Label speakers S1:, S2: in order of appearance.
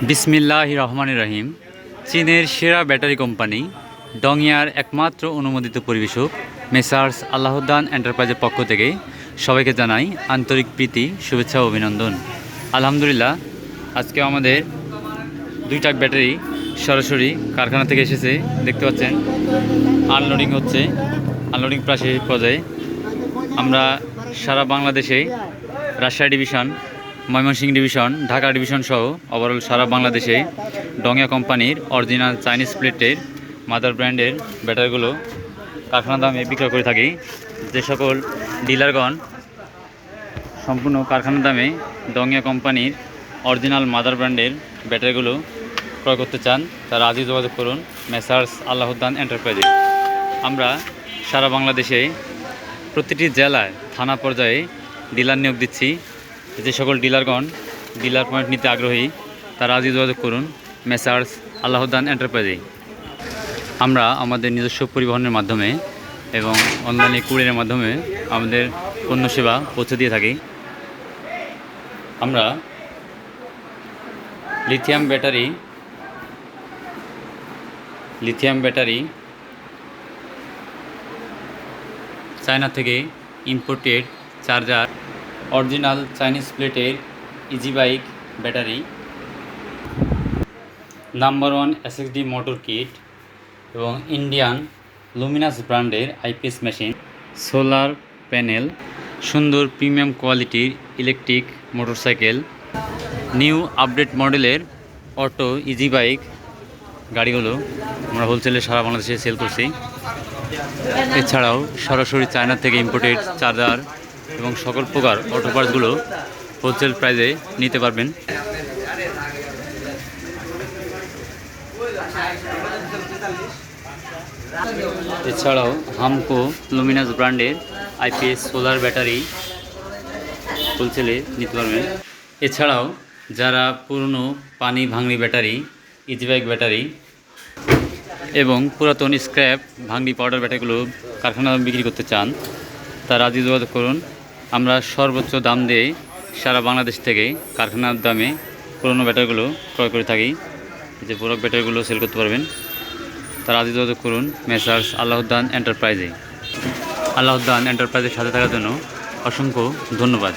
S1: বিসমিল্লাহির রহমানির রহিম। চীনের সেরা ব্যাটারি কোম্পানি ডংয়ার একমাত্র অনুমোদিত পরিবেশক মেসার্স আল্লাহদ্দান এন্টারপ্রাইজের পক্ষ থেকে সবাইকে জানাই আন্তরিক প্রীতি, শুভেচ্ছা ও অভিনন্দন। আলহামদুলিল্লাহ, আজকে আমাদের দুইটা ব্যাটারি সরাসরি কারখানা থেকে এসেছে। দেখতে পাচ্ছেন আনলোডিং হচ্ছে, আনলোডিং প্রায় শেষ পর্যায়ে। আমরা সারা বাংলাদেশে Rajshahi division, Mymensingh division, Dhaka division সহ ওভারঅল সারা বাংলাদেশে ডংয়া কোম্পানির অরিজিনাল চাইনিজ প্লেটের মাদার ব্র্যান্ডের ব্যাটারিগুলো কারখানা দামে বিক্রয় করে থাকি। যে সকল ডিলারগণ সম্পূর্ণ কারখানা দামে ডংয়া কোম্পানির অরিজিনাল মাদার ব্র্যান্ডের ব্যাটারিগুলো ক্রয় করতে চান, তারা আজই যোগাযোগ করুন মেসার্স আল্লাহদ্দান এন্টারপ্রাইজে। আমরা সারা বাংলাদেশে প্রতিটি জেলায় থানা পর্যায়ে ডিলার নিয়োগ দিচ্ছি। যে সকল ডিলারগণ ডিলার পয়েন্ট নিতে আগ্রহী, তারা আজই যোগাযোগ করুন মেসার্স আল্লাহদ্দান এন্টারপ্রাইজে। আমরা আমাদের নিজস্ব পরিবহনের মাধ্যমে এবং অনলাইনে কুরিয়ারের মাধ্যমে আমাদের পণ্য সেবা পৌঁছে দিয়ে থাকি। আমরা লিথিয়াম ব্যাটারি চায়না থেকে ইম্পোর্টেড চার্জার, অরিজিনাল চাইনিজ প্লেটের easy bike battery, number 1 SXD motor kit এবং ইন্ডিয়ান লুমিনাস ব্র্যান্ডের IPS মেশিন, সোলার প্যানেল, সুন্দর প্রিমিয়াম কোয়ালিটির ইলেকট্রিক মোটরসাইকেল, নিউ আপডেট মডেলের অটো ইজি বাইক গাড়িগুলো আমরা হোলসেলে সারা বাংলাদেশে সেল করছি। এছাড়াও সরাসরি চায়না থেকে ইম্পোর্টেড চার্জার এবং সকল প্রকার অটো পার্টসগুলো হোলসেল প্রাইসে নিতে পারবেন। এছাড়াও হামকো লুমিনাস ব্র্যান্ডের IPS সোলার ব্যাটারি হোলসেলে নিতে পারবেন। এছাড়াও যারা পুরনো পানি ভাঙনি ব্যাটারি, ইজি বাইক ব্যাটারি এবং পুরাতন স্ক্র্যাপ ভাঙনি পাউডার ব্যাটারিগুলো কারখানা বিক্রি করতে চান, তারা আজই যোগাযোগ করুন। আমরা সর্বোচ্চ দাম দিয়ে সারা বাংলাদেশ থেকে কারখানার দামে পুরনো ব্যাটারিগুলো ক্রয় করে থাকি। যে পুরো ব্যাটারিগুলো সেল করতে পারবেন, তারা আজই যোগাযোগ করুন মেসার্স আল্লাহদ্দান এন্টারপ্রাইজে। আল্লাহদ্দান এন্টারপ্রাইজের সাথে থাকার জন্য অসংখ্য ধন্যবাদ।